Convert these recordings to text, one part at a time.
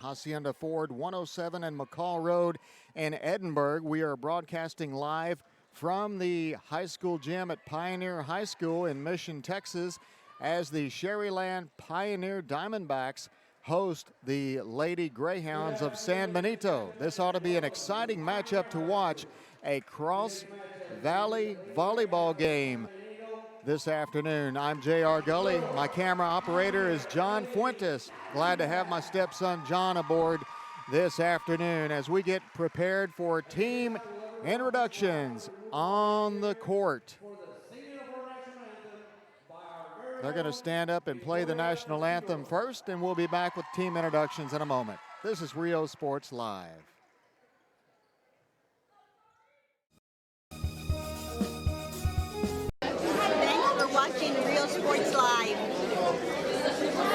Hacienda Ford, 107 and McCall Road in Edinburgh. We are broadcasting live from the high school gym at Pioneer High School in Mission, Texas, as the Sharyland Pioneer Diamondbacks host the Lady Greyhounds of San Benito. This ought to be an exciting matchup to watch, a Cross Valley volleyball game this afternoon. I'm J.R. Gully. My camera operator is John Fuentes. Glad to have my stepson John aboard this afternoon as we get prepared for team introductions on the court. They're going to stand up and play the national anthem first, and we'll be back with team introductions in a moment. This is Rio Sports Live. Watching Rio Sports Live.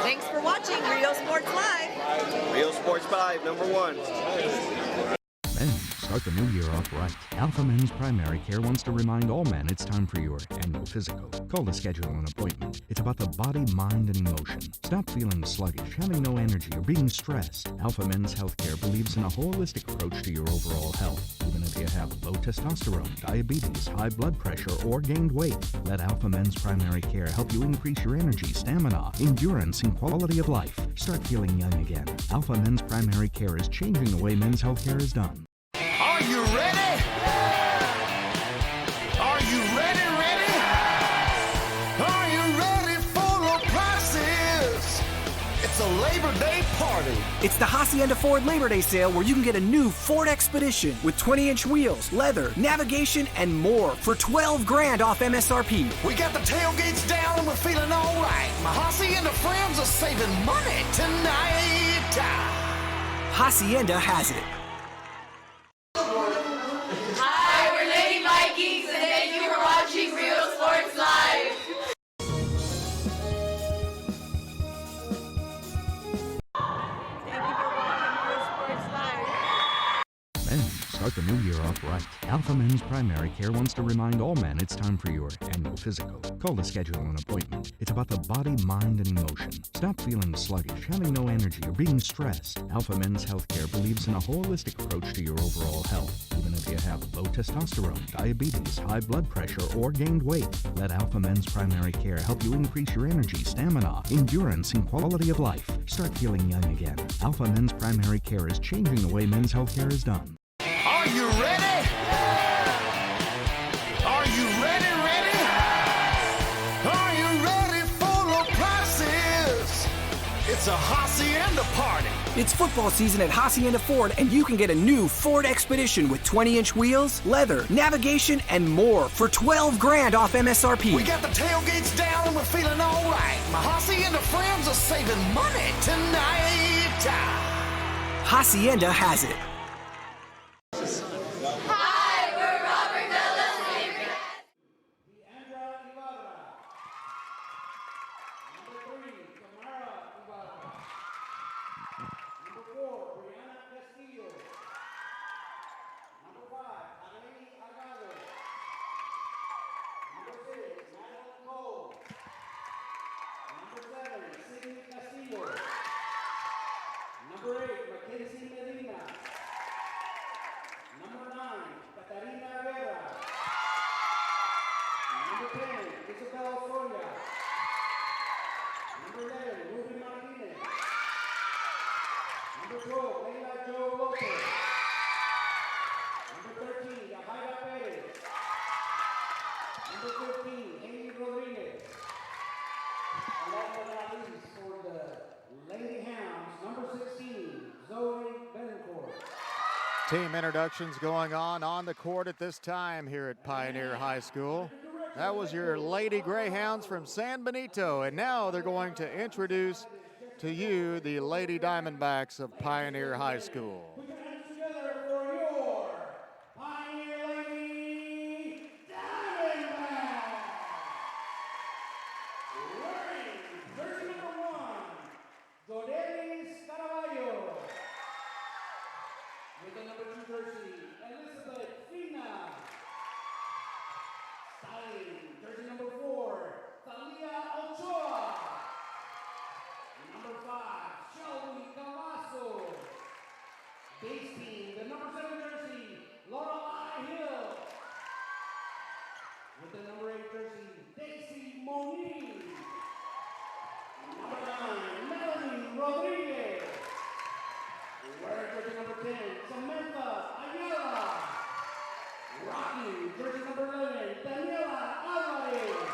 Thanks for watching Rio Sports Live. Rio Sports 5, #1. Men, start the new year off right. Alpha Men's Primary Care wants to remind all men it's time for your annual physical. Call to schedule an appointment. It's about the body, mind, and emotion. Stop feeling sluggish, having no energy, or being stressed. Alpha Men's Healthcare believes in a holistic approach to your overall health. Even if you have low testosterone, diabetes, high blood pressure, or gained weight, let Alpha Men's Primary Care help you increase your energy, stamina, endurance, and quality of life. Start feeling young again. Alpha Men's Primary Care is changing the way men's healthcare is done. Are you ready? Are you ready? Are you ready for the prices? It's a Labor Day party. It's the Hacienda Ford Labor Day sale where you can get a new Ford Expedition with 20-inch wheels, leather, navigation, and more for $12 grand off MSRP. We got the tailgates down and we're feeling all right. My Hacienda friends are saving money tonight. Hacienda has it. Hi, we're Lady Vikings, and thank you for watching Rio Sports Live. Thank you for watching Rio Sports Live. Men, start the new year off right. Alpha Men's Primary Care wants to remind all men it's time for your annual physical. Call to schedule an appointment. It's about the body, mind, and emotion. Stop feeling sluggish, having no energy, or being stressed. Alpha Men's Healthcare believes in a holistic approach to your overall health. Even if you have low testosterone, diabetes, high blood pressure, or gained weight, let Alpha Men's Primary Care help you increase your energy, stamina, endurance, and quality of life. Start feeling young again. Alpha Men's Primary Care is changing the way men's healthcare is done. Are you ready? Are you ready? Are you ready for the prices? It's a Hacienda party. It's football season at Hacienda Ford, and you can get a new Ford Expedition with 20-inch wheels, leather, navigation, and more for $12 grand off MSRP. We got the tailgates down and we're feeling all right. My Hacienda friends are saving money tonight. Hacienda has it. Hi, we're Robert Della's favorite. Team introductions going on the court at this time here at Pioneer High School. That was your Lady Greyhounds from San Benito, and now they're going to introduce to you the Lady Diamondbacks of Pioneer High School. Number 5, Shelby Cavasso. Facing the number 7 jersey, Laura Hill. With the number 8 jersey, Daisy Moniz. Number 9, Melanie Rodriguez. Wearing jersey number 10, Samantha Ayala. Rocking jersey number 11, Daniela Alvarez.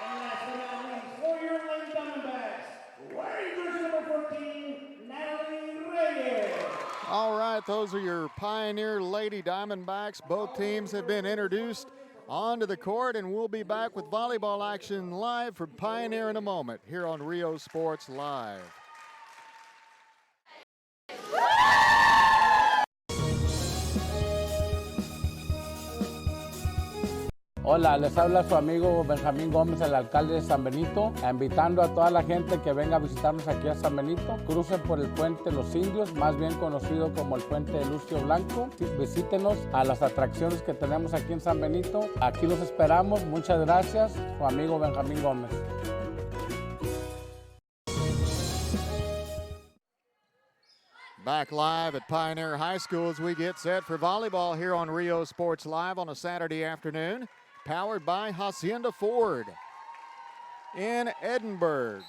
And last but not least, for your Lady Diamondbacks, wearing jersey number 14, Natalie Reyes. All right, those are your Pioneer Lady Diamondbacks. Both teams have been introduced onto the court, and we'll be back with volleyball action live from Pioneer in a moment here on Rio Sports Live. Hola, les habla su amigo Benjamín Gómez, el alcalde de San Benito, invitando a toda la gente que venga a visitarnos aquí a San Benito. Crucen por el puente Los Indios, más bien conocido como el puente de Lucio Blanco. Visítenos a las atracciones que tenemos aquí en San Benito. Aquí los esperamos. Muchas gracias. Su amigo Benjamín Gómez. Back live at Pioneer High School as we get set for volleyball here on Rio Sports Live on a Saturday afternoon. Powered by Hacienda Ford in Edinburgh.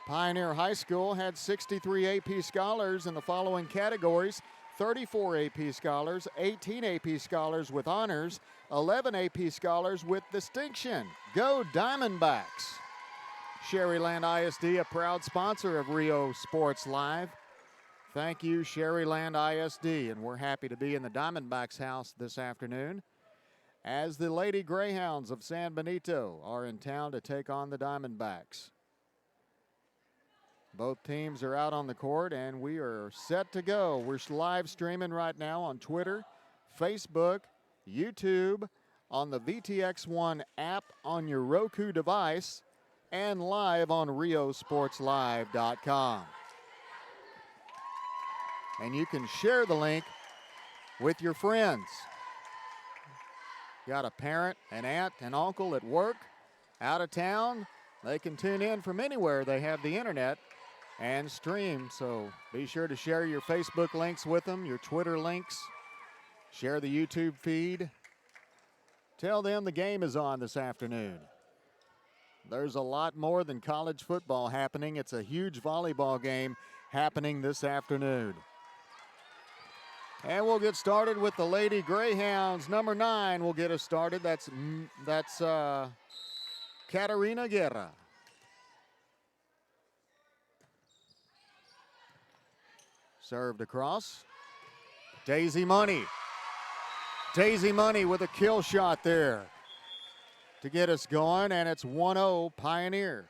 Pioneer High School had 63 AP Scholars in the following categories: 34 AP Scholars, 18 AP Scholars with honors, 11 AP Scholars with distinction. Go Diamondbacks! Sharyland ISD, a proud sponsor of Rio Sports Live. Thank you, Sharyland ISD, and we're happy to be in the Diamondbacks house this afternoon as the Lady Greyhounds of San Benito are in town to take on the Diamondbacks. Both teams are out on the court, and we are set to go. We're live streaming right now on Twitter, Facebook, YouTube, on the VTX1 app on your Roku device, and live on riosportslive.com. And you can share the link with your friends. Got a parent, an aunt, an uncle at work, out of town, they can tune in from anywhere. They have the internet and stream, so be sure to share your Facebook links with them, your Twitter links, share the YouTube feed. Tell them the game is on this afternoon. There's a lot more than college football happening. It's a huge volleyball game happening this afternoon. And we'll get started with the Lady Greyhounds. Number 9 will get us started. That's Catarina Guerra. Served across. Daisy Money. Daisy Money with a kill shot there to get us going, and it's 1-0 Pioneer.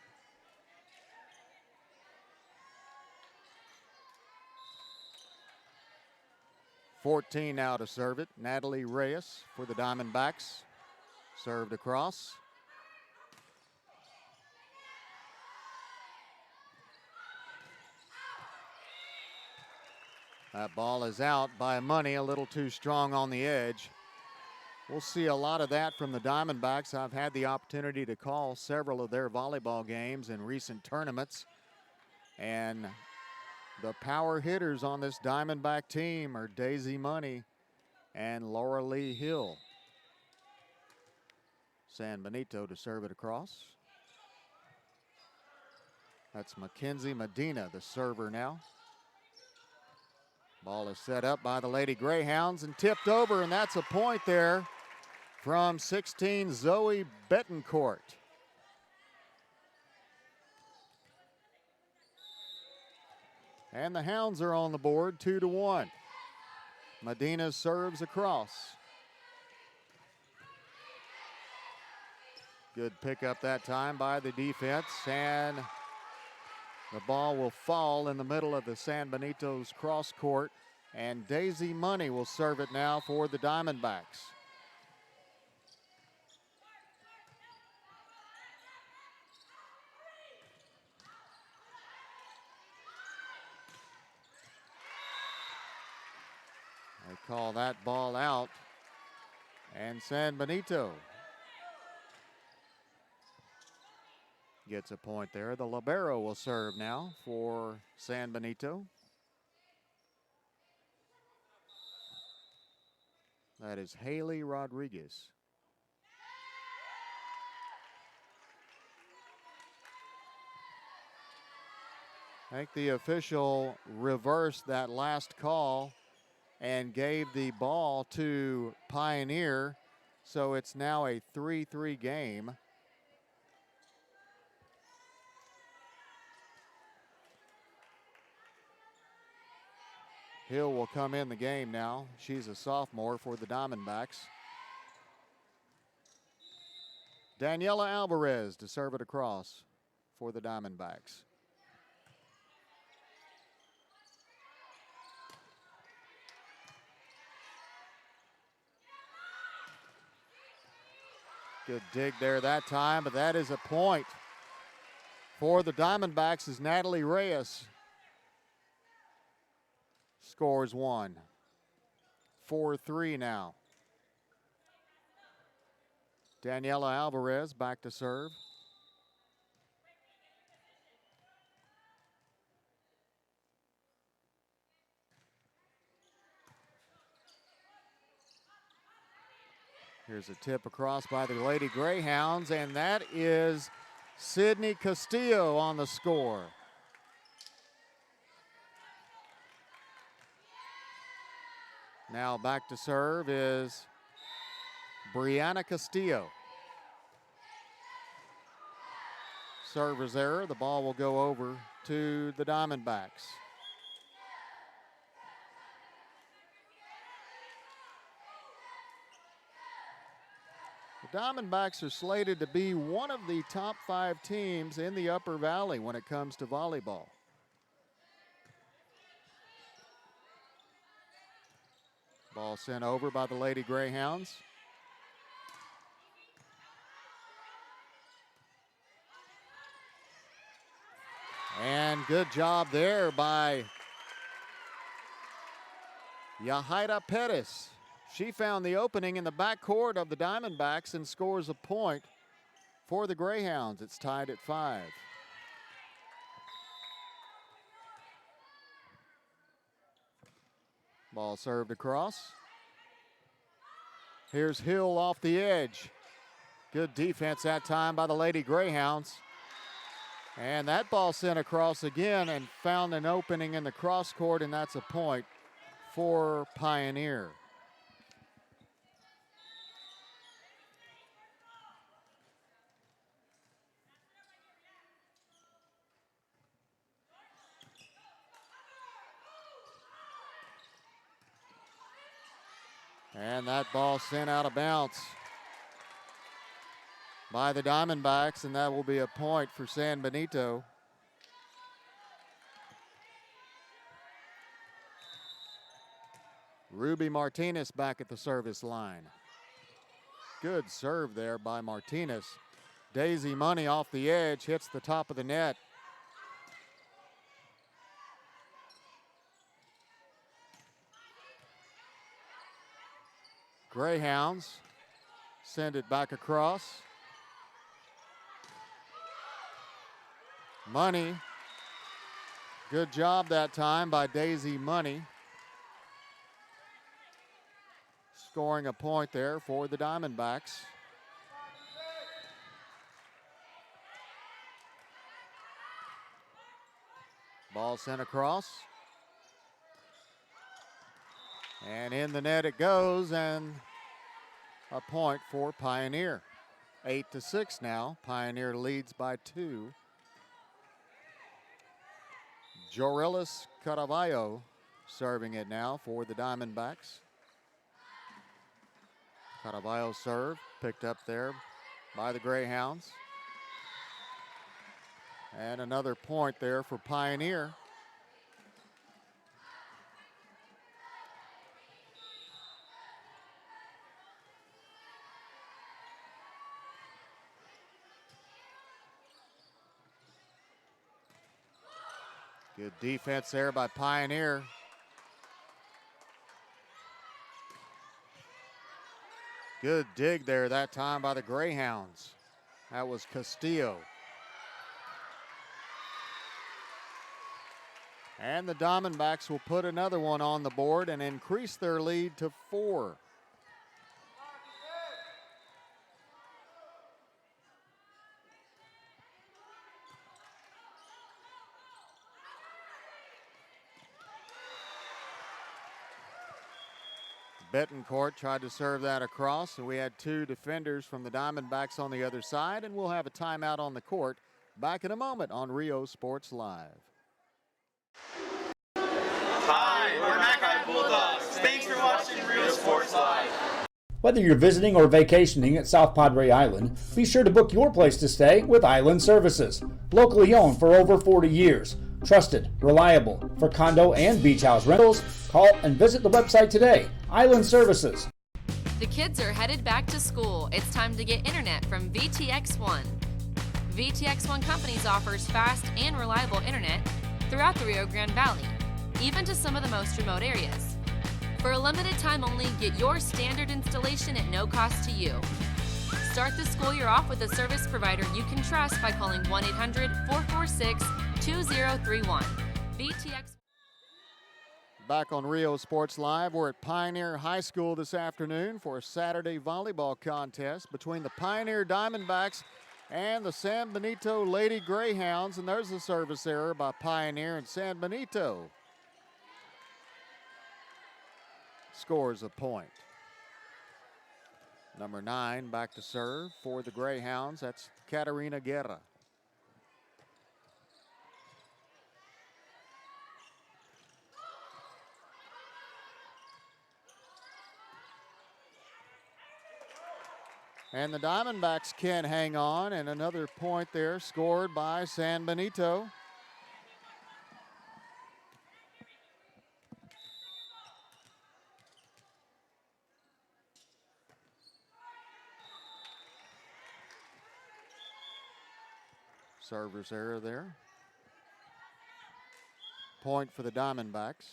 .14 now to serve it. Natalie Reyes for the Diamondbacks. Served across. That ball is out by Money, a little too strong on the edge. We'll see a lot of that from the Diamondbacks. I've had the opportunity to call several of their volleyball games in recent tournaments. And the power hitters on this Diamondback team are Daisy Money and Laura Lee Hill. San Benito to serve it across. That's Mackenzie Medina, the server now. Ball is set up by the Lady Greyhounds and tipped over, and that's a point there from 16, Zoe Betancourt. And the Hounds are on the board, 2-1. Medina serves across. Good pickup that time by the defense, and the ball will fall in the middle of the San Benito's cross court, and Daisy Money will serve it now for the Diamondbacks. They call that ball out, and San Benito gets a point there. The libero will serve now for San Benito. That is Haley Rodriguez. I think the official reversed that last call and gave the ball to Pioneer. So it's now a 3-3 game. Hill will come in the game now. She's a sophomore for the Diamondbacks. Daniela Alvarez to serve it across for the Diamondbacks. Good dig there that time, but that is a point for the Diamondbacks as Natalie Reyes scores one. 4-3 now. Daniela Alvarez back to serve. Here's a tip across by the Lady Greyhounds, and that is Sydney Castillo on the score. Now back to serve is Brianna Castillo. Server's error. The ball will go over to the Diamondbacks. The Diamondbacks are slated to be one of the top 5 teams in the Upper Valley when it comes to volleyball. Ball sent over by the Lady Greyhounds. And good job there by Yahaira Pettis. She found the opening in the backcourt of the Diamondbacks and scores a point for the Greyhounds. It's tied at 5. Ball served across. Here's Hill off the edge. Good defense that time by the Lady Greyhounds. And that ball sent across again and found an opening in the cross court, and that's a point for Pioneer. And that ball sent out of bounds by the Diamondbacks, and that will be a point for San Benito. Ruby Martinez back at the service line. Good serve there by Martinez. Daisy Money off the edge, hits the top of the net. Greyhounds send it back across. Money. Good job that time by Daisy Money. Scoring a point there for the Diamondbacks. Ball sent across. And in the net it goes, and a point for Pioneer. 8-6 now. Pioneer leads by 2. Jorelis Caraballo serving it now for the Diamondbacks. Caraballo serve, picked up there by the Greyhounds. And another point there for Pioneer. Good defense there by Pioneer. Good dig there that time by the Greyhounds. That was Castillo. And the Diamondbacks will put another one on the board and increase their lead to 4. Betancourt tried to serve that across, and we had two defenders from the Diamondbacks on the other side, and we'll have a timeout on the court. Back in a moment on Rio Sports Live. Hi, we're Mackay Bulldogs. Thanks for watching Rio Sports Live. Whether you're visiting or vacationing at South Padre Island, be sure to book your place to stay with Island Services. Locally owned for over 40 years. Trusted, reliable. For condo and beach house rentals, call and visit the website today. Island Services. The kids are headed back to school. It's time to get internet from VTX1. VTX1 Companies offers fast and reliable internet throughout the Rio Grande Valley, even to some of the most remote areas. For a limited time only, get your standard installation at no cost to you. Start the school year off with a service provider you can trust by calling 1-800-446-2031. VTX. Back on Rio Sports Live, we're at Pioneer High School this afternoon for a Saturday volleyball contest between the Pioneer Diamondbacks and the San Benito Lady Greyhounds. And there's a service error by Pioneer, and San Benito scores a point. Number 9 back to serve for the Greyhounds. That's Catarina Guerra. And the Diamondbacks can hang on, and another point there scored by San Benito. Server's error there. Point for the Diamondbacks.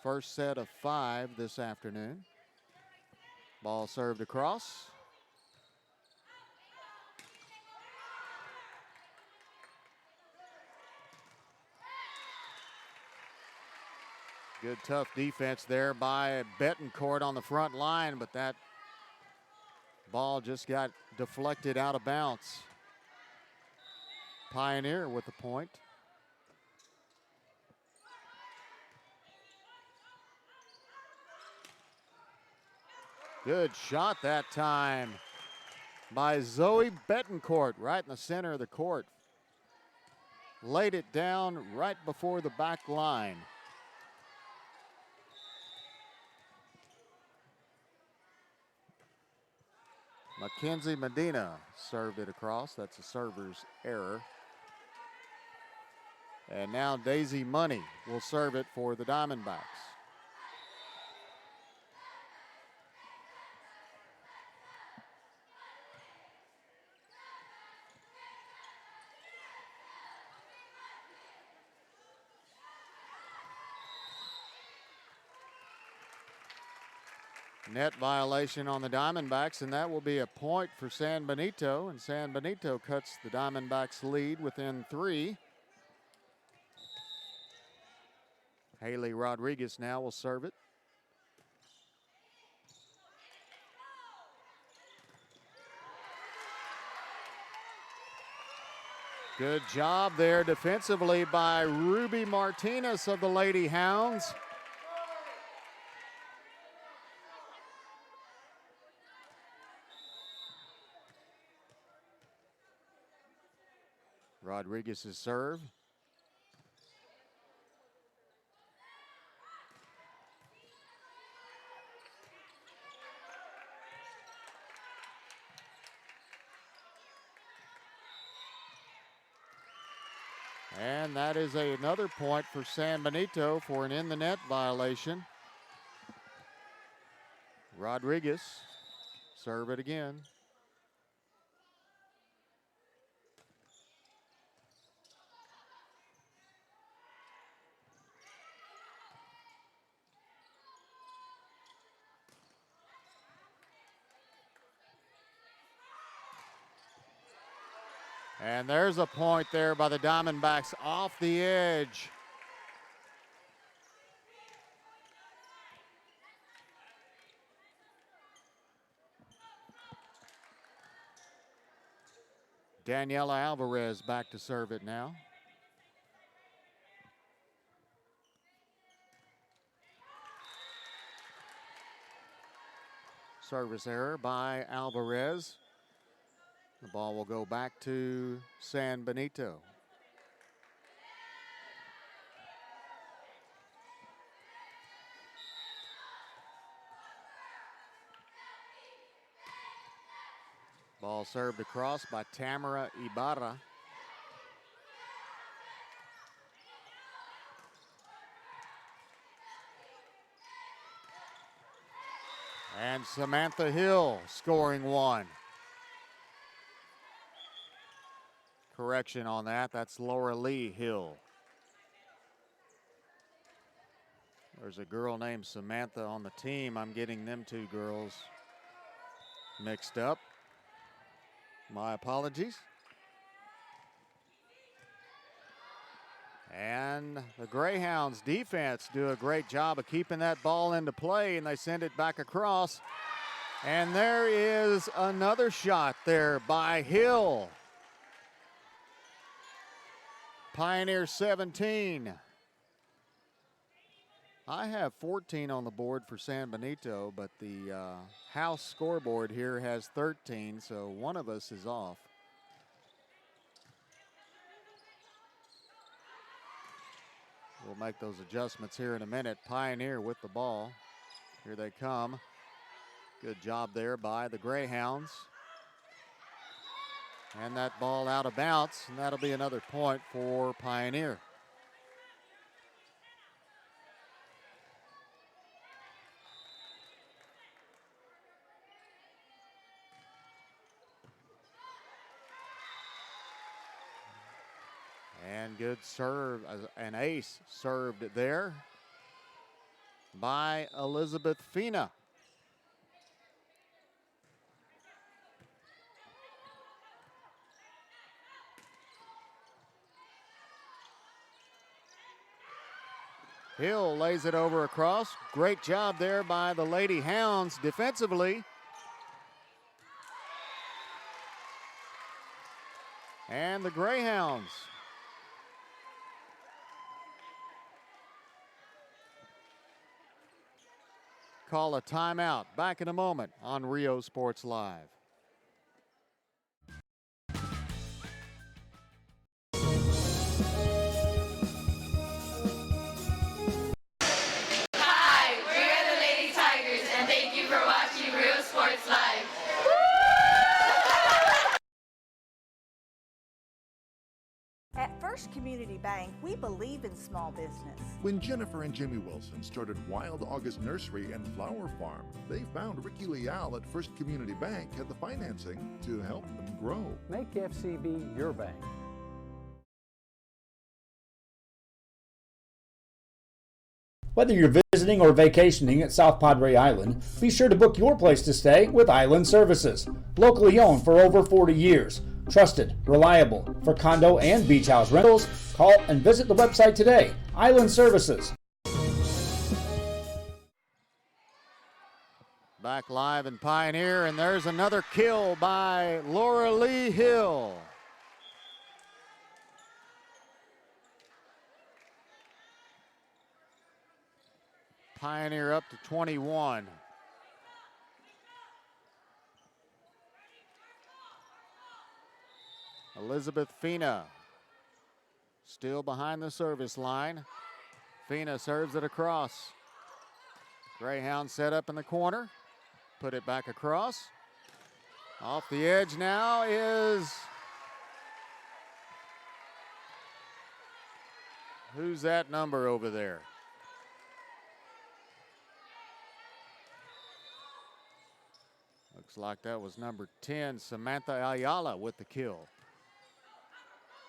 First set of 5 this afternoon. Ball served across. Good tough defense there by Betancourt on the front line, but that ball just got deflected out of bounds. Pioneer with the point. Good shot that time by Zoe Betancourt, right in the center of the court. Laid it down right before the back line. Mackenzie Medina served it across. That's a server's error. And now Daisy Money will serve it for the Diamondbacks. Net violation on the Diamondbacks, and that will be a point for San Benito, and San Benito cuts the Diamondbacks lead within 3. Haley Rodriguez now will serve it. Good job there defensively by Ruby Martinez of the Lady Hounds. Rodriguez's serve. And that is another point for San Benito for an in the net violation. Rodriguez serve it again. And there's a point there by the Diamondbacks off the edge. Daniela Alvarez back to serve it now. Service error by Alvarez. The ball will go back to San Benito. Ball served across by Tamara Ibarra. And Samantha Hill scoring one. Correction on that, that's Laura Lee Hill. There's a girl named Samantha on the team. I'm getting them two girls mixed up. My apologies. And the Greyhounds defense do a great job of keeping that ball into play, and they send it back across. And there is another shot there by Hill. Pioneer 17. I have 14 on the board for San Benito, but the house scoreboard here has 13, so one of us is off. We'll make those adjustments here in a minute. Pioneer with the ball. Here they come. Good job there by the Greyhounds. And that ball out of bounds, and that'll be another point for Pioneer. And good serve, an ace served there by Elizabeth Fina. Hill lays it over across. Great job there by the Lady Hounds defensively. And the Greyhounds call a timeout. Back in a moment on Rio Sports Live. Hi, we're the Lady Tigers, and thank you for watching Real Sports Live. At First Community Bank, we believe in small business. When Jennifer and Jimmy Wilson started Wild August Nursery and Flower Farm, they found Ricky Leal at First Community Bank had the financing to help them grow. Make FCB your bank. Whether you're visiting or vacationing at South Padre Island, be sure to book your place to stay with Island Services. Locally owned for over 40 years. Trusted, reliable for condo and beach house rentals. Call and visit the website today. Island Services. Back live in Pioneer, and there's another kill by Laura Lee Hill. Pioneer up to 21. Elizabeth Fina still behind the service line. Fina serves it across. Greyhound set up in the corner. Put it back across. Off the edge now is... Who's that number over there? Looks like that was number 10, Samantha Ayala with the kill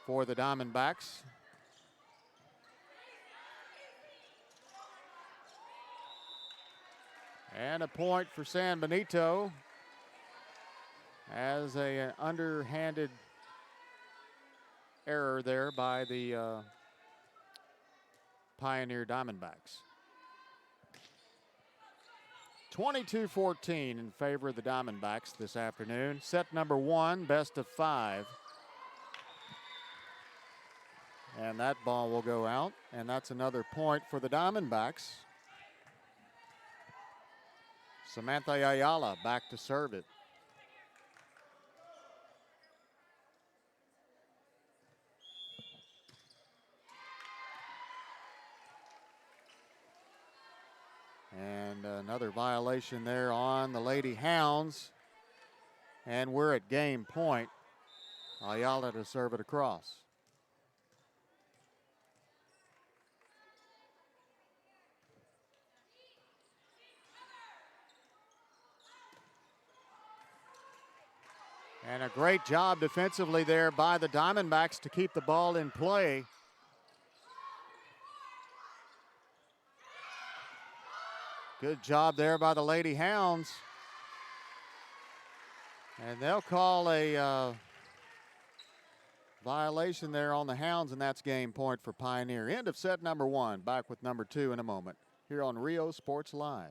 for the Diamondbacks. And a point for San Benito as an underhanded error there by the Pioneer Diamondbacks. 22-14 in favor of the Diamondbacks this afternoon. Set number 1, best of 5. And that ball will go out, and that's another point for the Diamondbacks. Samantha Ayala back to serve it. And another violation there on the Lady Hounds. And we're at game point. Ayala to serve it across. And a great job defensively there by the Diamondbacks to keep the ball in play. Good job there by the Lady Hounds. And they'll call a violation there on the Hounds, and that's game point for Pioneer. End of set number one. Back with number two in a moment here on Rio Sports Live.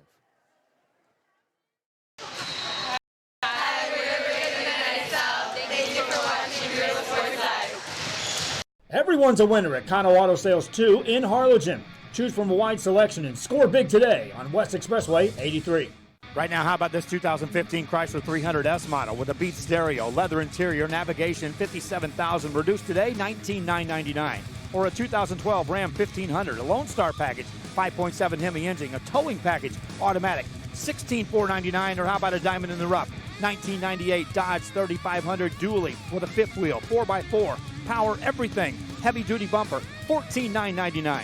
Everyone's a winner at Kano Auto Sales 2 in Harlingen. Choose from a wide selection and score big today on West Expressway 83. Right now, how about this 2015 Chrysler 300S model with a Beat stereo, leather interior, navigation, $57,000, reduced today, $19,999. Or a 2012 Ram 1500, a Lone Star package, 5.7 Hemi engine, a towing package, automatic, $16,499. Or how about a diamond in the rough, 1998 Dodge 3500 dually with a fifth wheel, 4x4, power everything, heavy duty bumper, $14,999.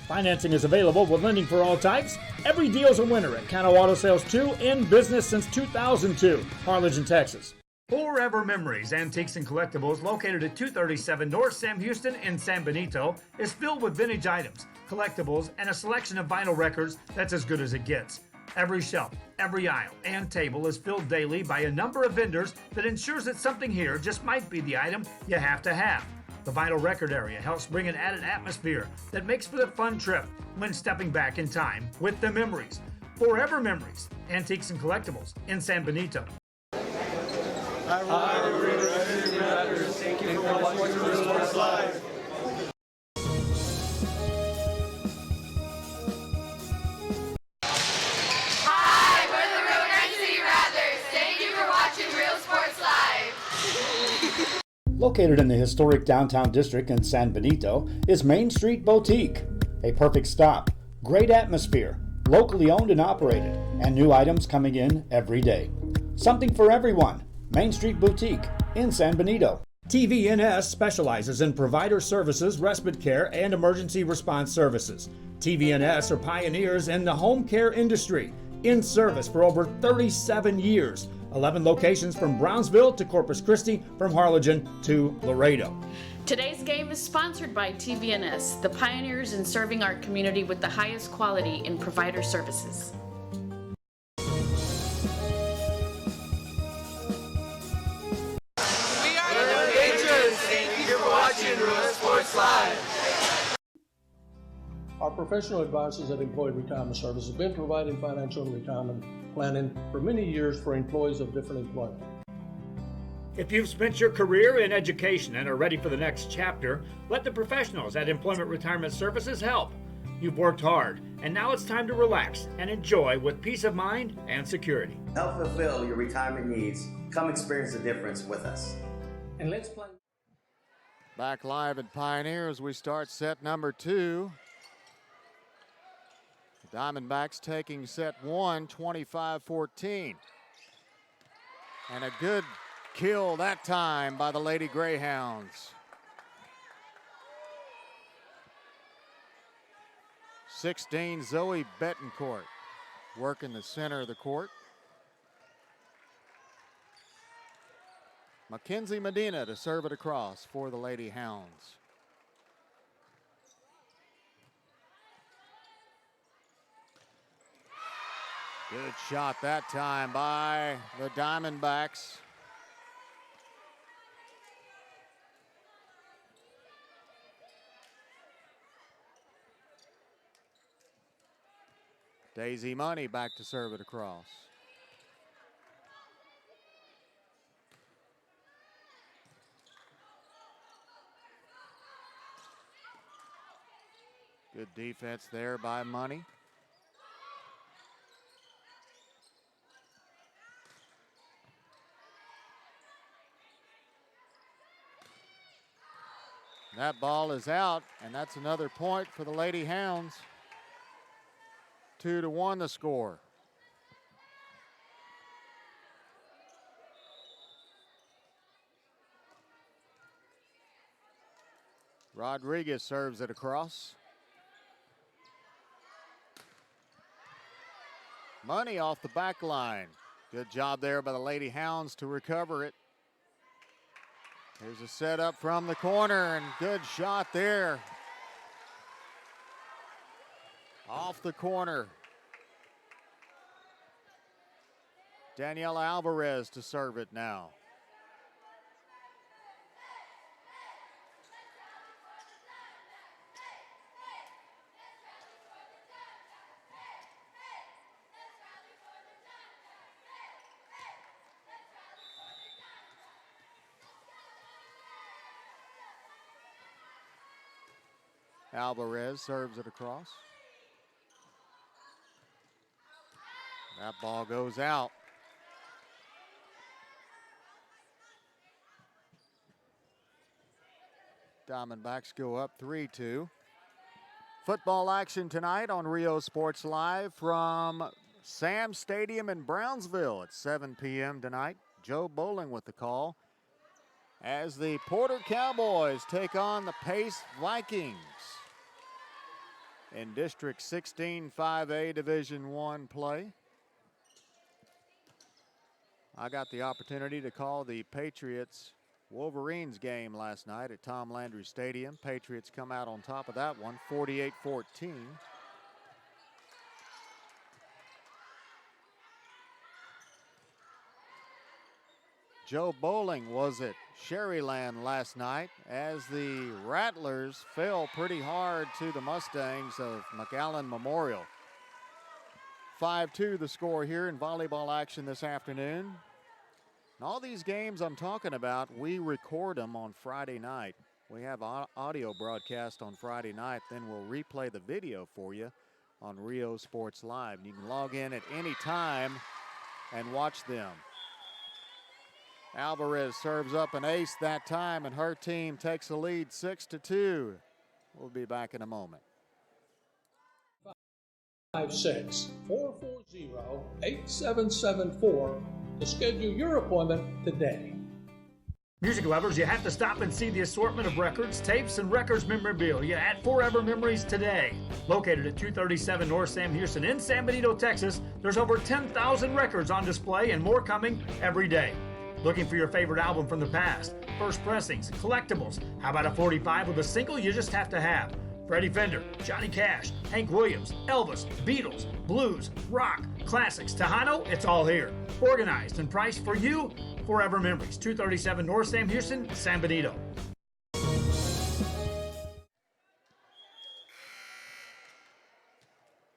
Financing is available with lending for all types. Every deal's a winner at Kano Auto Sales 2, in business since 2002, Harlingen, Texas. Forever Memories Antiques and Collectibles, located at 237 North Sam Houston in San Benito, is filled with vintage items, collectibles, and a selection of vinyl records that's as good as it gets. Every shelf, every aisle, and table is filled daily by a number of vendors that ensures that something here just might be the item you have to have. The vinyl record area helps bring an added atmosphere that makes for the fun trip when stepping back in time with the memories. Forever Memories, Antiques and Collectibles in San Benito. Thank you for watching Real Sports Live. Hi, we're the Real Grand City Rattlers. Thank you for watching Real Sports Live. Located in the historic downtown district in San Benito is Main Street Boutique. A perfect stop, great atmosphere, locally owned and operated, and new items coming in every day. Something for everyone. Main Street Boutique in San Benito. TVNS specializes in provider services, respite care, and emergency response services. TVNS are pioneers in the home care industry, in service for over 37 years. 11 locations from Brownsville to Corpus Christi, from Harlingen to Laredo. Today's game is sponsored by TVNS, the pioneers in serving our community with the highest quality in provider services. We are the Rangers. Thank you for watching Real Sports Live. Our professional advisors at Employee Retirement Services have been providing financial and retirement planning for many years for employees of different employment. If you've spent your career in education and are ready for the next chapter, let the professionals at Employment Retirement Services help. You've worked hard, and now it's time to relax and enjoy with peace of mind and security. Help fulfill your retirement needs. Come experience the difference with us. And let's play. Back live at Pioneer as we start set number two. The Diamondbacks taking set one, 25-14. And a good kill that time by the Lady Greyhounds. 16, Zoe Betancourt working the center of the court. Mackenzie Medina to serve it across for the Lady Hounds. Good shot that time by the Diamondbacks. Daisy Money back to serve it across. Good defense there by Money. That ball is out, and that's another point for the Lady Hounds. 2-1 the score. Rodriguez serves it across. Money off the back line. Good job there by the Lady Hounds to recover it. Here's a setup from the corner, and good shot there. Off the corner. Daniela Alvarez to serve it now. Alvarez serves it across. That ball goes out. Diamondbacks go up 3-2. Football action tonight on Rio Sports Live from Sam Stadium in Brownsville at 7 p.m. tonight. Joe Bowling with the call as the Porter Cowboys take on the Pace Vikings in District 16 5A Division I play. I got the opportunity to call the Patriots Wolverines game last night at Tom Landry Stadium. Patriots come out on top of that one, 48-14. Joe Bowling was at Sharyland last night as the Rattlers fell pretty hard to the Mustangs of McAllen Memorial. 5-2 the score here in volleyball action this afternoon. And all these games I'm talking about, we record them on Friday night. We have audio broadcast on Friday night, then we'll replay the video for you on Rio Sports Live. You can log in at any time and watch them. Alvarez serves up an ace that time, and her team takes a lead 6-2. We'll be back in a moment. 56-440-8774 to schedule your appointment today. Music lovers, you have to stop and see the assortment of records, tapes, and records memorabilia at Forever Memories today. Located at 237 North Sam Houston in San Benito, Texas, there's over 10,000 records on display and more coming every day. Looking for your favorite album from the past, first pressings, collectibles? How about a 45 with a single you just have to have? Freddie Fender, Johnny Cash, Hank Williams, Elvis, Beatles, blues, rock, classics, Tejano, it's all here. Organized and priced for you. Forever Memories, 237 North Sam Houston, San Benito.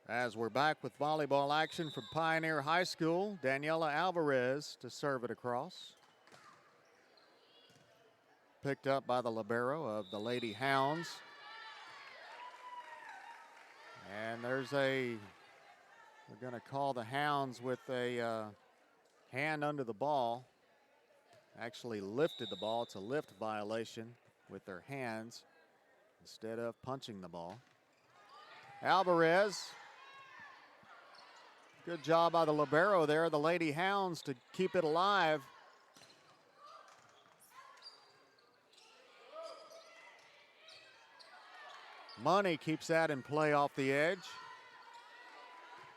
As we're back with volleyball action from Pioneer High School, Daniela Alvarez to serve it across. Picked up by the libero of the Lady Hounds. And there's we're going to call the Hounds with a hand under the ball. Actually lifted the ball. It's a lift violation with their hands instead of punching the ball. Alvarez. Good job by the libero there, the Lady Hounds, to keep it alive. Money keeps that in play off the edge.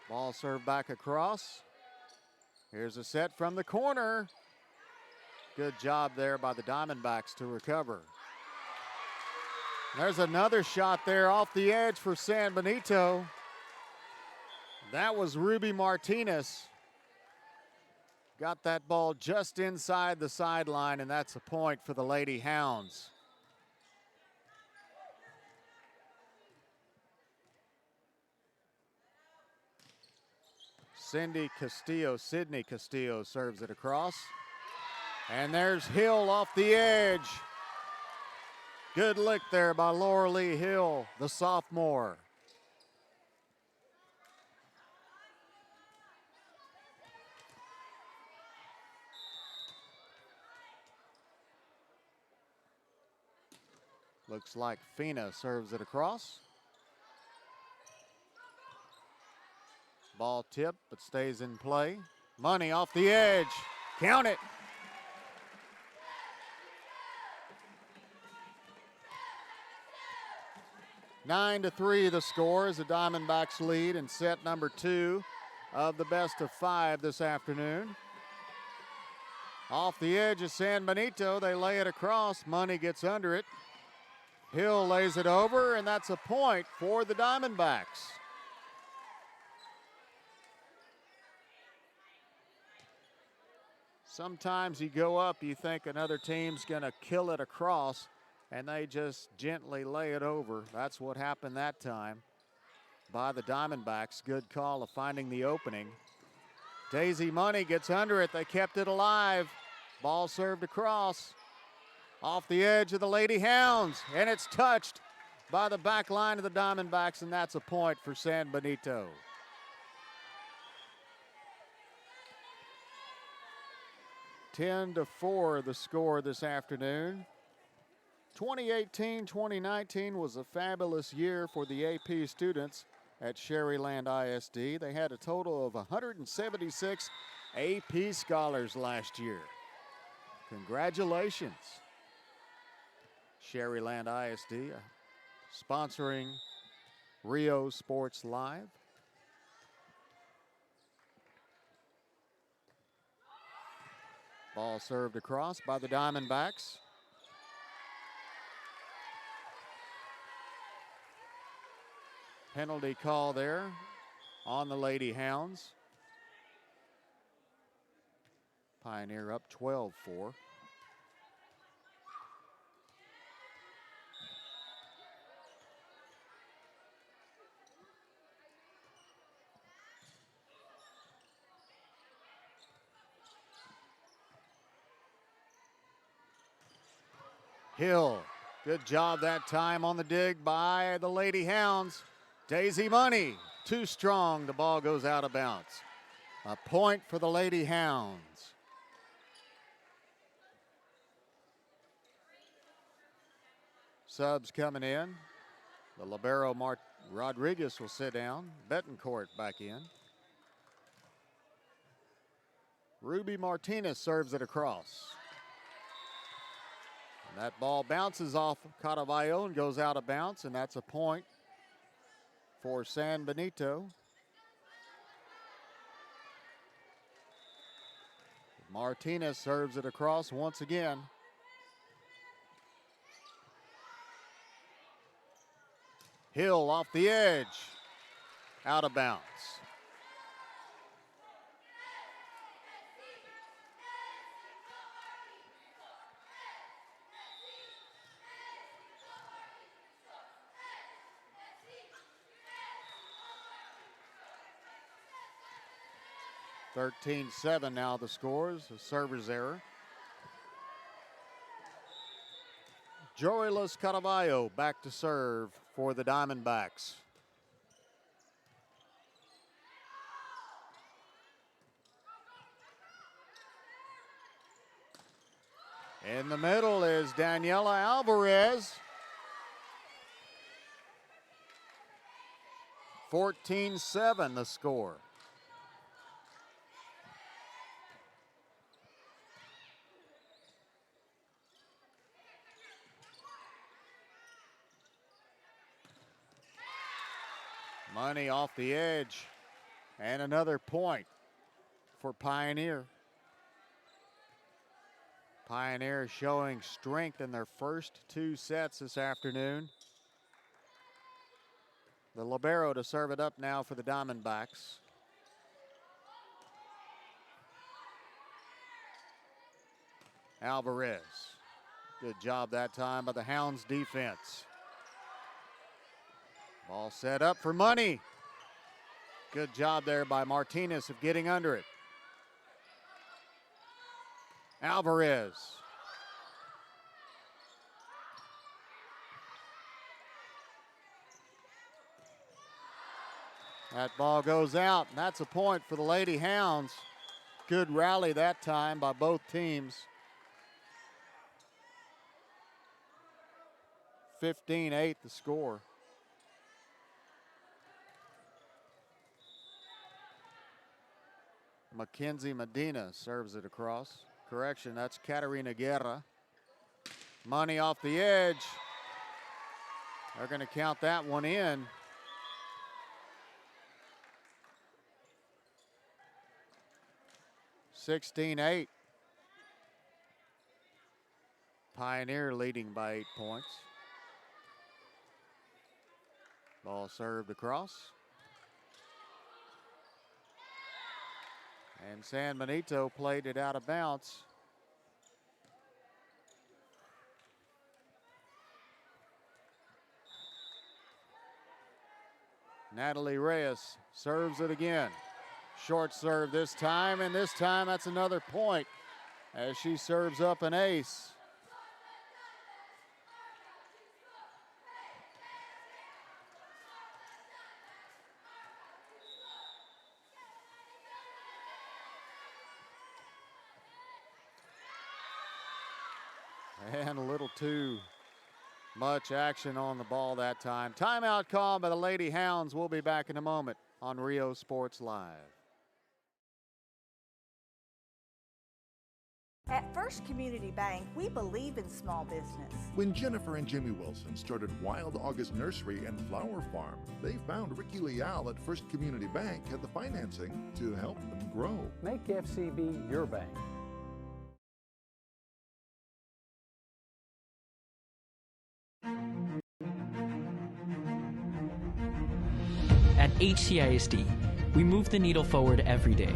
Ball served back across. Here's a set from the corner. Good job there by the Diamondbacks to recover. There's another shot there off the edge for San Benito. That was Ruby Martinez. Got that ball just inside the sideline, and that's a point for the Lady Hounds. Sydney Castillo serves it across. And there's Hill off the edge. Good lick there by Laura Lee Hill, the sophomore. Looks like Fina serves it across. Ball tipped, but stays in play. Money off the edge. Count it. Nine to 3 the score as the Diamondbacks lead in set number 2 of the best of 5 this afternoon. Off the edge of San Benito, they lay it across. Money gets under it. Hill lays it over, and that's a point for the Diamondbacks. Sometimes you go up, you think another team's going to kill it across, and they just gently lay it over. That's what happened that time by the Diamondbacks. Good call of finding the opening. Daisy Money gets under it. They kept it alive. Ball served across. Off the edge of the Lady Hounds, and it's touched by the back line of the Diamondbacks, and that's a point for San Benito. Ten to 4 the score this afternoon. 2018-2019 was a fabulous year for the AP students at Sharyland ISD. They had a total of 176 AP scholars last year. Congratulations. Sharyland ISD sponsoring Rio Sports Live. Ball served across by the Diamondbacks. Penalty call there on the Lady Hounds. Pioneer up 12-4. Hill, good job that time on the dig by the Lady Hounds. Daisy Money, too strong. The ball goes out of bounds. A point for the Lady Hounds. Subs coming in. The libero Rodriguez will sit down. Betancourt back in. Ruby Martinez serves it across. And that ball bounces off Caraballo and goes out of bounds, and that's a point for San Benito. Martinez serves it across once again. Hill off the edge, out of bounds. (13-7) now the scores, a server's error. Jorilas Caraballo back to serve for the Diamondbacks. In the middle is Daniela Alvarez. 14-7 the score. Money off the edge, and another point for Pioneer. Pioneer showing strength in their first 2 sets this afternoon. The libero to serve it up now for the Diamondbacks. Alvarez, good job that time by the Hounds defense. Ball set up for Money. Good job there by Martinez of getting under it. Alvarez. That ball goes out, and that's a point for the Lady Hounds. Good rally that time by both teams. 15-8 the score. Mackenzie Medina serves it across. Correction, that's Katarina Guerra. Money off the edge. They're going to count that one in. (16-8). Pioneer leading by 8 points. Ball served across. And San Benito played it out of bounds. Natalie Reyes serves it again. Short serve this time, and this time that's another point as she serves up an ace. And a little too much action on the ball that time. Timeout call by the Lady Hounds. We'll be back in a moment on Rio Sports Live. At First Community Bank, we believe in small business. When Jennifer and Jimmy Wilson started Wild August Nursery and Flower Farm, they found Ricky Leal at First Community Bank had the financing to help them grow. Make FCB your bank. At HCISD, we move the needle forward every day.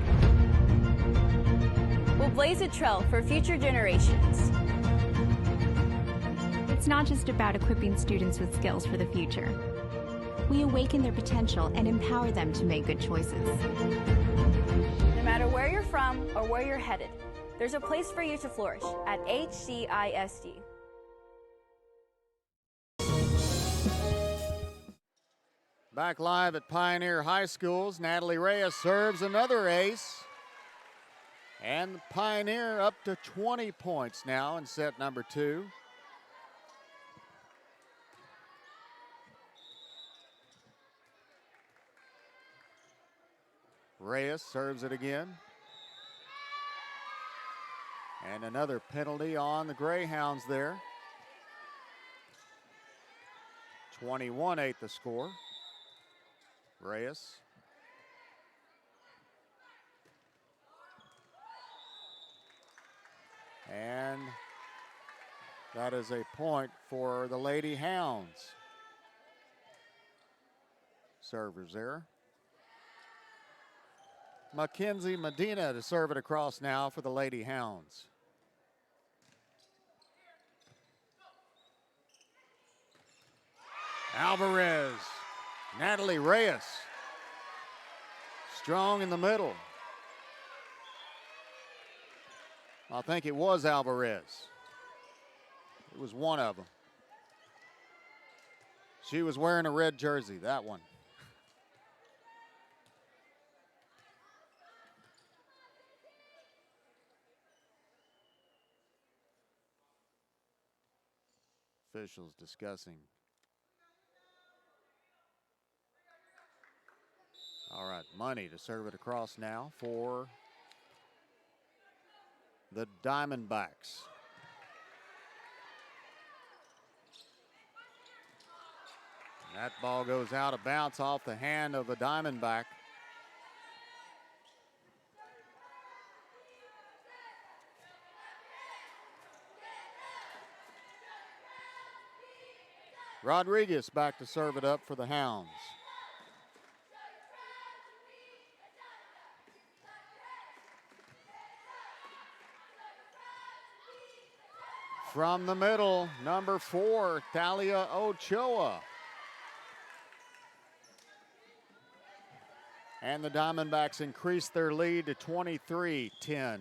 We'll blaze a trail for future generations. It's not just about equipping students with skills for the future. We awaken their potential and empower them to make good choices. No matter where you're from or where you're headed, there's a place for you to flourish at HCISD. Back live at Pioneer High Schools, Natalie Reyes serves another ace. And Pioneer up to 20 points now in set number 2. Reyes serves it again. And another penalty on the Greyhounds there. 21-8 the score. Reyes. And that is a point for the Lady Hounds. Servers there. Mackenzie Medina to serve it across now for the Lady Hounds. Alvarez. Natalie Reyes. Strong in the middle. I think it was Alvarez. It was one of them. She was wearing a red jersey, that one. Officials discussing. All right, Money to serve it across now for the Diamondbacks. That ball goes out of bounds off the hand of the Diamondback. Rodriguez back to serve it up for the Hounds. From the middle, number 4, Thalia Ochoa. And the Diamondbacks increase their lead to 23-10.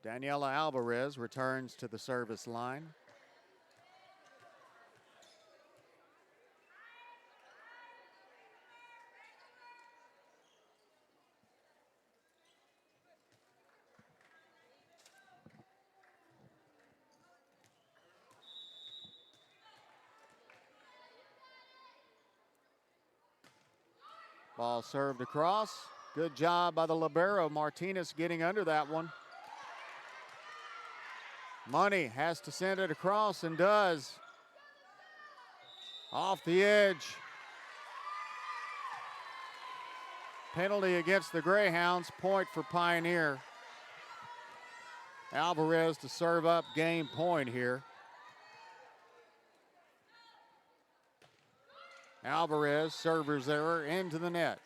Daniela Alvarez returns to the service line. Ball served across. Good job by the libero, Martinez, getting under that one. Money has to send it across and does. Off the edge. Penalty against the Greyhounds, point for Pioneer. Alvarez to serve up, game point here. Alvarez, server's error, into the net.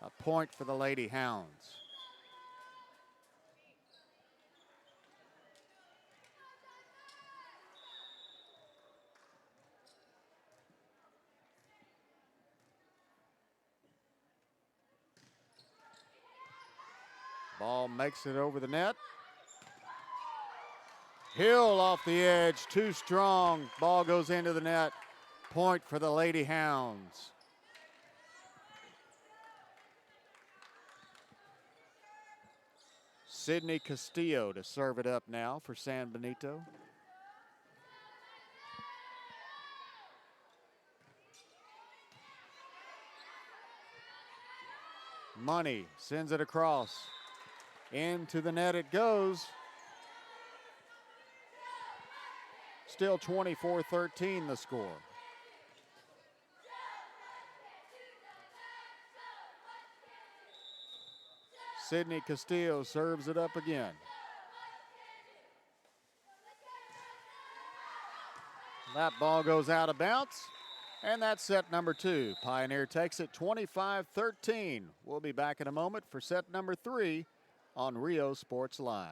A point for the Lady Hounds. Ball makes it over the net. Hill off the edge, too strong. Ball goes into the net. Point for the Lady Hounds. Sydney Castillo to serve it up now for San Benito. Money sends it across. Into the net it goes. Still 24-13 the score. Sydney Castillo serves it up again. That ball goes out of bounds, and that's set number 2. Pioneer takes it 25-13. We'll be back in a moment for set number 3 on Rio Sports Live.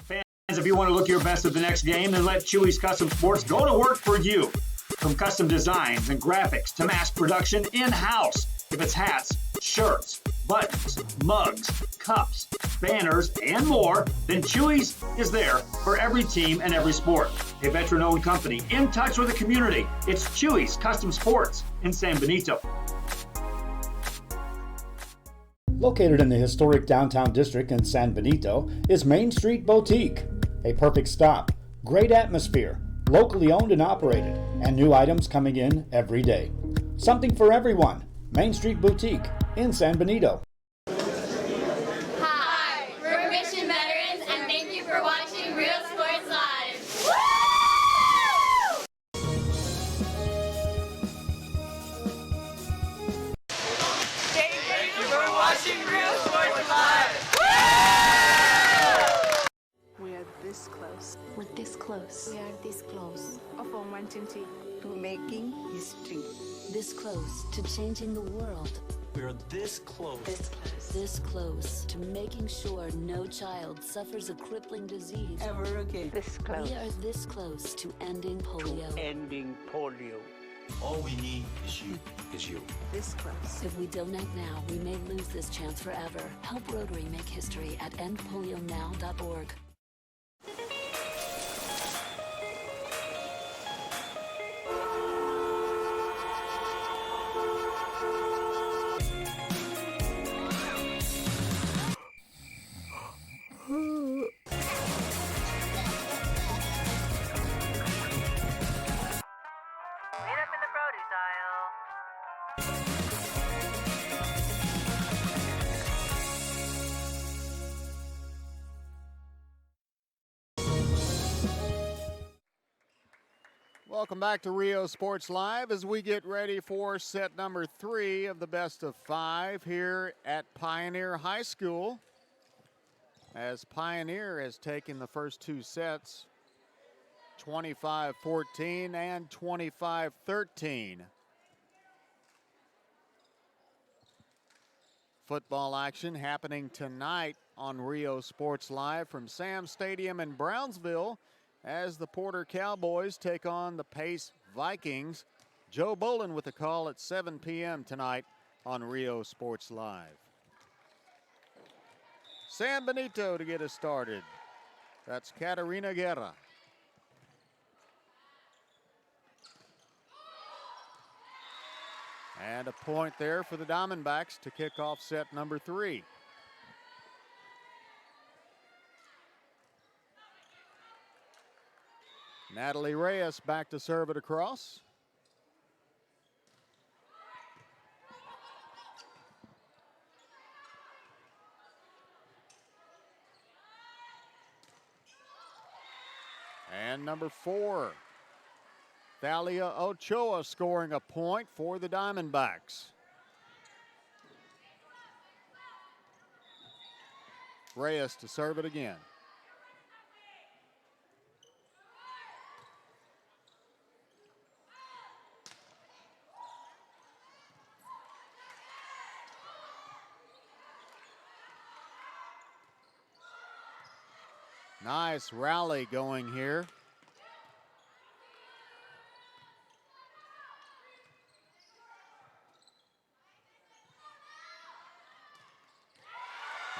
Fans, if you want to look your best at the next game, then let Chewy's Custom Sports go to work for you. From custom designs and graphics to mass production in-house. If it's hats, shirts, buttons, mugs, cups, banners, and more, then Chewy's is there for every team and every sport. A veteran-owned company in touch with the community. It's Chewy's Custom Sports in San Benito. Located in the historic downtown district in San Benito is Main Street Boutique. A perfect stop, great atmosphere, locally owned and operated, and new items coming in every day. Something for everyone. Main Street Boutique in San Benito. Hi, we're Mission Veterans, and thank you for watching Real Sports Live. Thank you for watching Real Sports Live. We are this close. We're this close. We are this close of uncertainty to making history. This close to changing the world. We are this close. This close. This close to making sure no child suffers a crippling disease ever again. This close. We are this close to ending polio. Ending polio. All we need is you. This close. If we don't act now, we may lose this chance forever. Help Rotary make history at endpolionow.org. Welcome back to Rio Sports Live as we get ready for set number 3 of the best of 5 here at Pioneer High School. As Pioneer has taken the first 2 sets, 25-14 and 25-13. Football action happening tonight on Rio Sports Live from Sam Stadium in Brownsville as the Porter Cowboys take on the Pace Vikings. Joe Bolin with the call at 7 p.m. tonight on Rio Sports Live. San Benito to get us started. That's Catarina Guerra. And a point there for the Diamondbacks to kick off set number 3. Natalie Reyes back to serve it across. And number 4, Thalia Ochoa scoring a point for the Diamondbacks. Reyes to serve it again. Nice rally going here.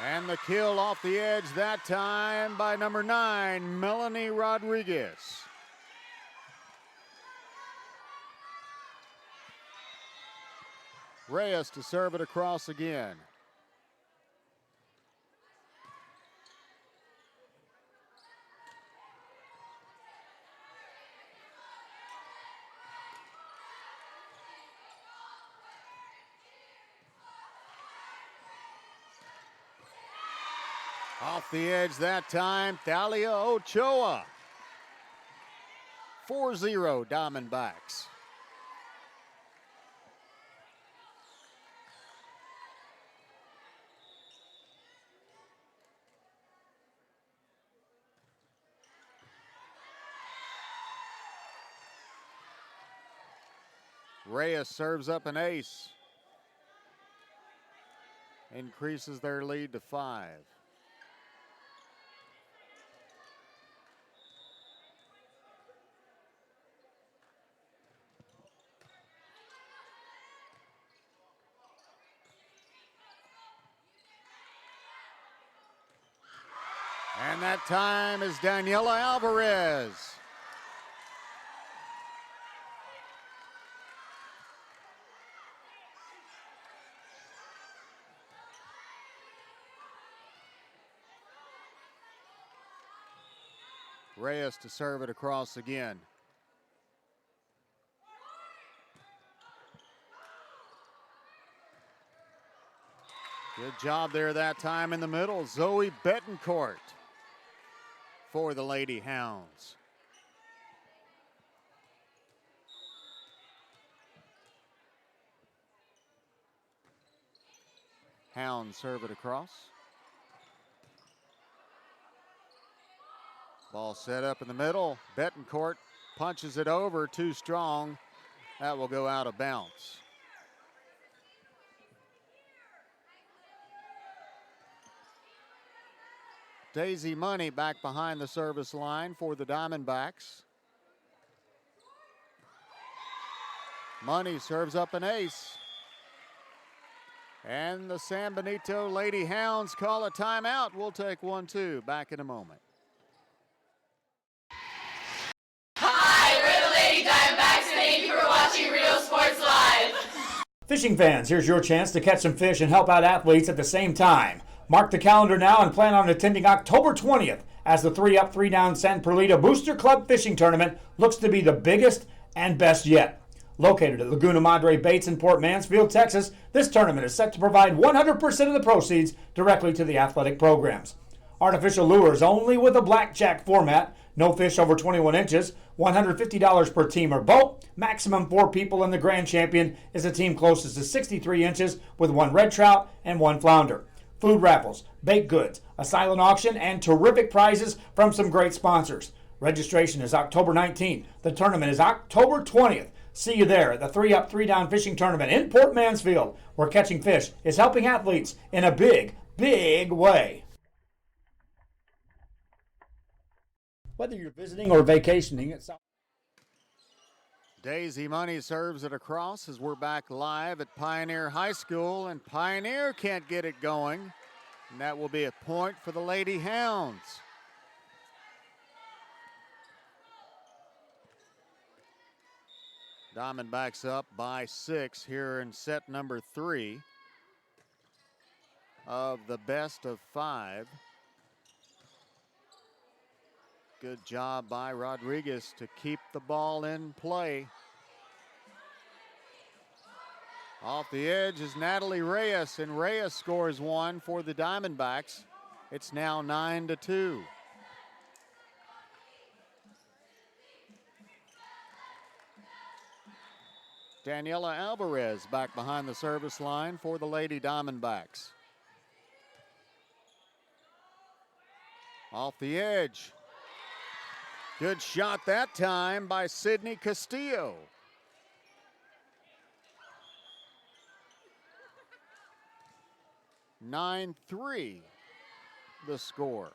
And the kill off the edge that time by number 9, Melanie Rodriguez. Reyes to serve it across again. Off the edge that time, Thalia Ochoa. 4-0 Diamondbacks. Reyes serves up an ace. Increases their lead to 5. And that time is Daniela Alvarez. Reyes to serve it across again. Good job there that time in the middle. Zoe Betancourt for the Lady Hounds. Hounds serve it across. Ball set up in the middle. Betancourt punches it over, too strong. That will go out of bounds. Daisy Money back behind the service line for the Diamondbacks. Money serves up an ace. And the San Benito Lady Hounds call a timeout. We'll take 1-2. Back in a moment. Hi, we're the Lady Diamondbacks. Thank you for watching Real Sports Live. Fishing fans, here's your chance to catch some fish and help out athletes at the same time. Mark the calendar now and plan on attending October 20th as the 3-Up, 3-Down San Perlita Booster Club Fishing Tournament looks to be the biggest and best yet. Located at Laguna Madre Baits in Port Mansfield, Texas, this tournament is set to provide 100% of the proceeds directly to the athletic programs. Artificial lures only with a blackjack format, no fish over 21 inches, $150 per team or boat, maximum 4 people, and the grand champion is a team closest to 63 inches with 1 red trout and 1 flounder. Food raffles, baked goods, a silent auction, and terrific prizes from some great sponsors. Registration is October 19th. The tournament is October 20th. See you there at the 3-Up, 3-Down Fishing Tournament in Port Mansfield, where catching fish is helping athletes in a big, big way. Whether you're visiting or vacationing at South. Daisy Money serves it across as we're back live at Pioneer High School, and Pioneer can't get it going, and that will be a point for the Lady Hounds. Diamondbacks up by 6 here in set number 3 of the best of 5. Good job by Rodriguez to keep the ball in play. Off the edge is Natalie Reyes, and Reyes scores 1 for the Diamondbacks. It's now 9-2. Daniela Alvarez back behind the service line for the Lady Diamondbacks. Off the edge. Good shot that time by Sydney Castillo. (9-3) the score.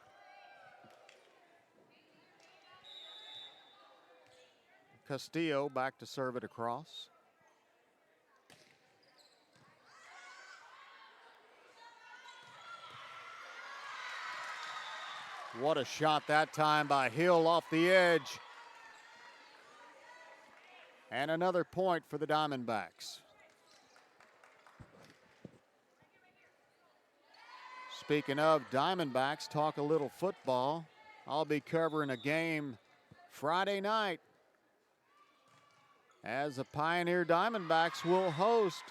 Castillo back to serve it across. What a shot that time by Hill off the edge. And another point for the Diamondbacks. Speaking of Diamondbacks, talk a little football. I'll be covering a game Friday night as the Pioneer Diamondbacks will host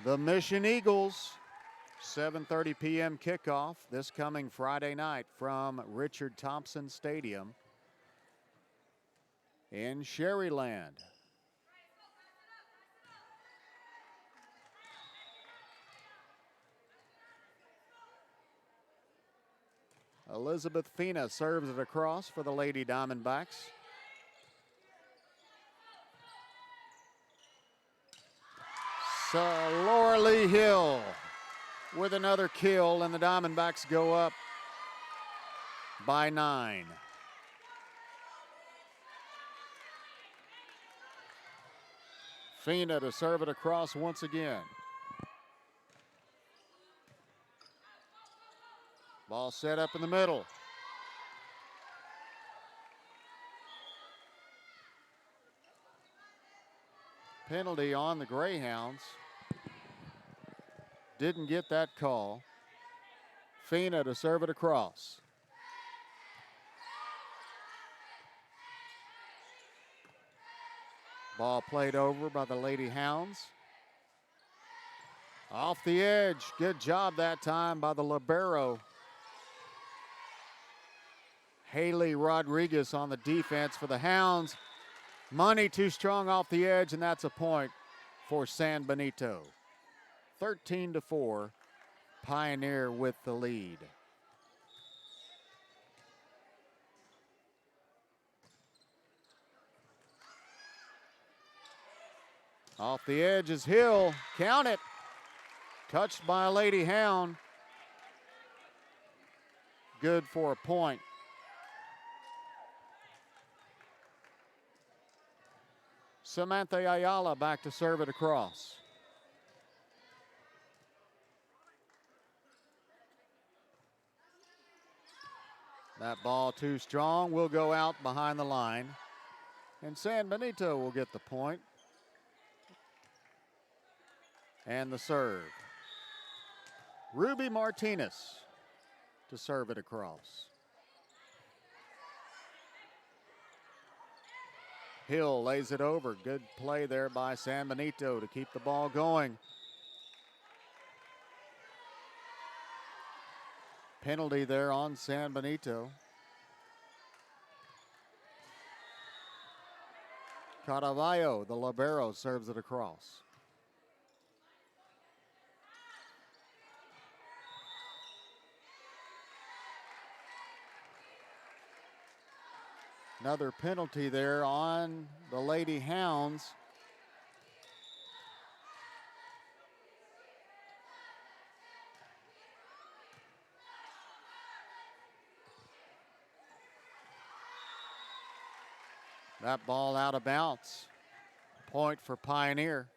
the Mission Eagles. 7:30 p.m. kickoff this coming Friday night from Richard Thompson Stadium in Sharyland. Elizabeth Fina serves it across for the Lady Diamondbacks. So Laura Lee Hill with another kill, and the Diamondbacks go up by 9. Fina to serve it across once again. Ball set up in the middle. Penalty on the Greyhounds. Didn't get that call. Fina to serve it across. Ball played over by the Lady Hounds. Off the edge. Good job that time by the libero. Haley Rodriguez on the defense for the Hounds. Money too strong off the edge, and that's a point for San Benito. 13-4, Pioneer with the lead. Off the edge is Hill. Count it. Touched by a Lady Hound. Good for a point. Samantha Ayala back to serve it across. That ball too strong, will go out behind the line. And San Benito will get the point. And the serve. Ruby Martinez to serve it across. Hill lays it over. Good play there by San Benito to keep the ball going. Penalty there on San Benito. Caraballo, the libero, serves it across. Another penalty there on the Lady Hounds. That ball out of bounds. Point for Pioneer.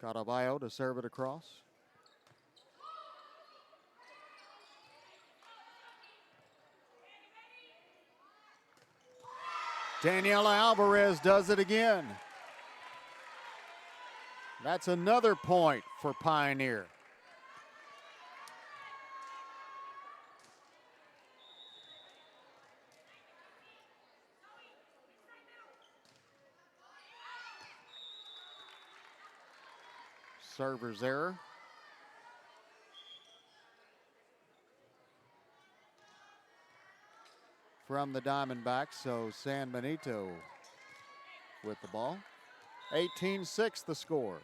Caraballo to serve it across. Daniela Alvarez does it again. That's another point for Pioneer. Server's error. from the Diamondbacks, so San Benito with the ball. 18-6 the score.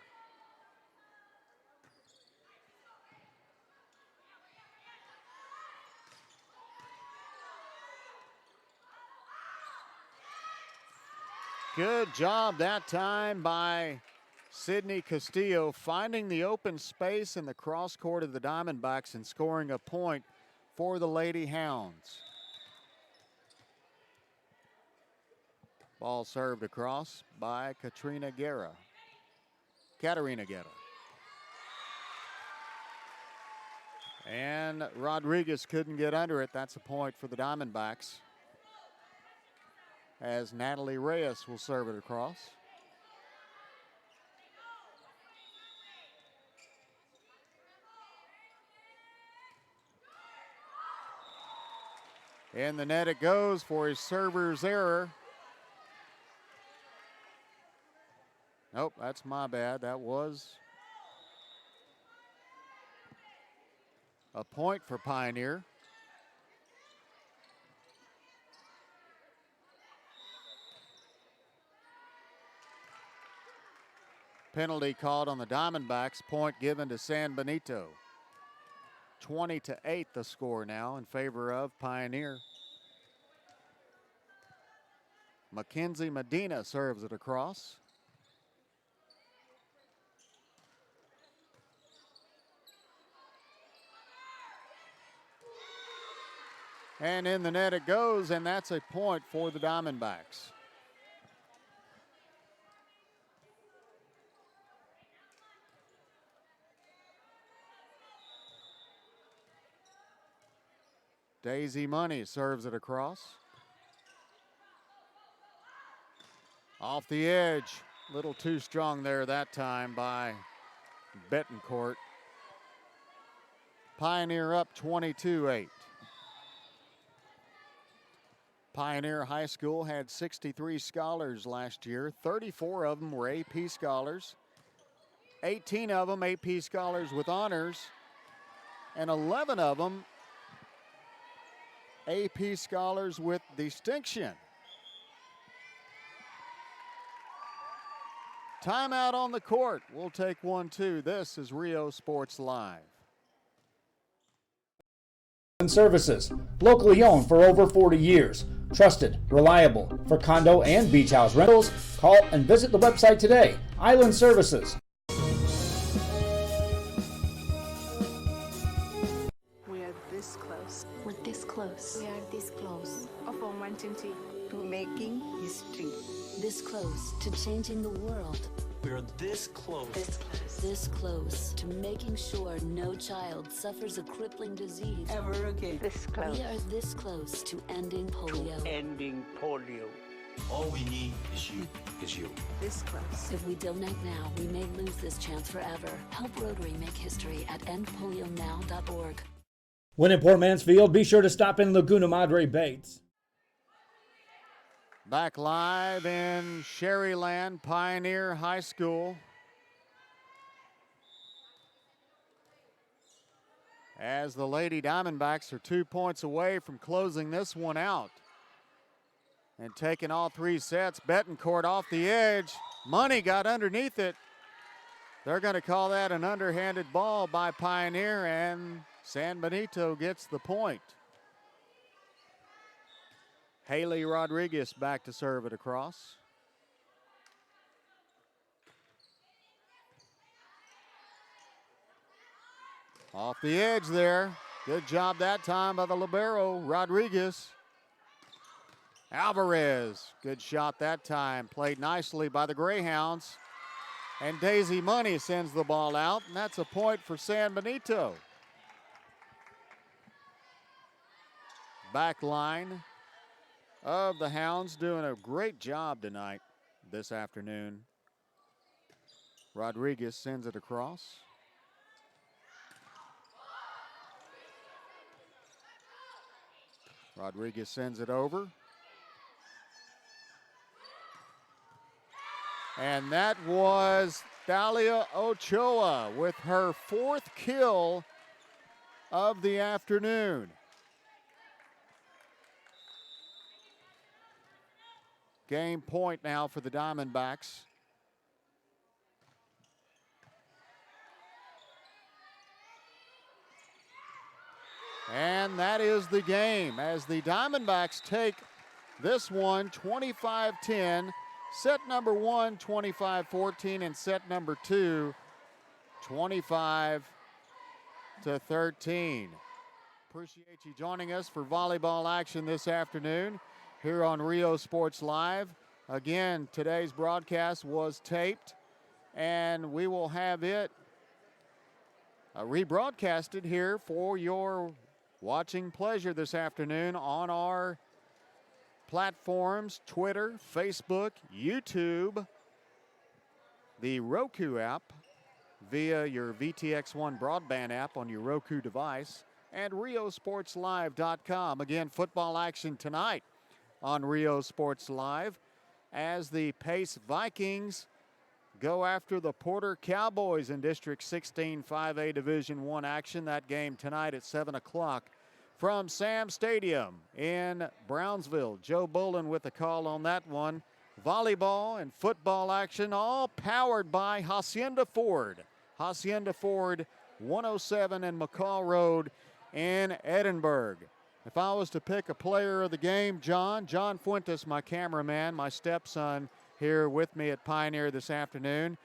Good job that time by Sidney Castillo, finding the open space in the cross court of the Diamondbacks and scoring a point for the Lady Hounds. Ball served across by Katarina Guerra. And Rodriguez couldn't get under it. That's a point for the Diamondbacks, as Natalie Reyes will serve it across. In the net it goes for his server's error. Nope, that's my bad. That was a point for Pioneer. Penalty called on the Diamondbacks, point given to San Benito. 20-8 the score now in favor of Pioneer. Mackenzie Medina serves it across. And in the net it goes, and that's a point for the Diamondbacks. Daisy Money serves it across. Off the edge, a little too strong there that time by Betancourt. Pioneer up 22-8. Pioneer High School had 63 scholars last year. 34 of them were AP scholars. 18 of them AP scholars with honors. And 11 of them AP scholars with distinction. Timeout on the court. We'll take 1-2. This is Rio Sports Live. Services, locally owned for over 40 years. Trusted, reliable for condo and beach house rentals. Call and visit the website today. Island Services. We are this close. We're this close. We are this close. Of wanting to making history. This close to changing the world. We're this close. This close to making sure no child suffers a crippling disease Ever again. This close. We are this close to ending polio. Ending polio. All we need is you. This close. If we donate now, we may lose this chance forever. Help Rotary make history at endpolionow.org. When in Port Mansfield, be sure to stop in Laguna Madre Bates. Back live in Sharyland, Pioneer High School. As the Lady Diamondbacks are 2 points away from closing this one out. And taking all three sets, Betancourt off the edge. Money got underneath it. They're going to call that an underhanded ball by Pioneer, and San Benito gets the point. Haley Rodriguez back to serve it across. Off the edge there. Good job that time by the libero, Rodriguez. Alvarez, good shot that time. Played nicely by the Greyhounds. And Daisy Money sends the ball out, and that's a point for San Benito. Back line of the Hounds doing a great job tonight, this afternoon. Rodriguez sends it across. Rodriguez sends it over. And that was Thalia Ochoa with her fourth kill of the afternoon. Game point now for the Diamondbacks. And that is the game as the Diamondbacks take this one 25-10. Set number 1, 25-14, and set number 2, 25-13. Appreciate you joining us for volleyball action this afternoon here on Rio Sports Live. Again, today's broadcast was taped, and we will have it rebroadcasted here for your watching pleasure this afternoon on our platforms, Twitter, Facebook, YouTube, the Roku app via your VTX1 broadband app on your Roku device, and RioSportsLive.com. Again, football action tonight on Rio Sports Live as the Pace Vikings go after the Porter Cowboys in District 16 5A Division I action. That game tonight at 7 o'clock from Sam Stadium in Brownsville. Joe Bolin with the call on that one. Volleyball and football action all powered by Hacienda Ford. Hacienda Ford, 107 and McCall Road in Edinburgh. If I was to pick a player of the game, John Fuentes, my cameraman, my stepson, here with me at Pioneer this afternoon.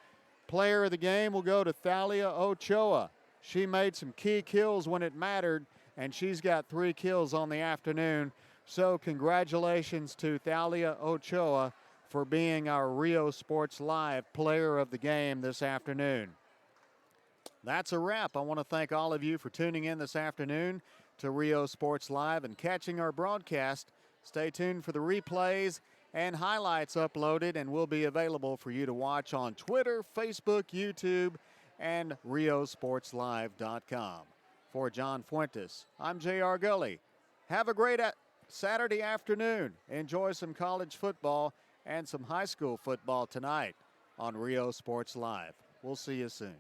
Player of the game will go to Thalia Ochoa. She made some key kills when it mattered, and she's got 3 kills on the afternoon. So congratulations to Thalia Ochoa for being our Rio Sports Live player of the game this afternoon. That's a wrap. I want to thank all of you for tuning in this afternoon to Rio Sports Live and catching our broadcast. Stay tuned for the replays and highlights uploaded and will be available for you to watch on Twitter, Facebook, YouTube, and RioSportsLive.com. For John Fuentes, I'm J.R. Gully. Have a great Saturday afternoon. Enjoy some college football and some high school football tonight on Rio Sports Live. We'll see you soon.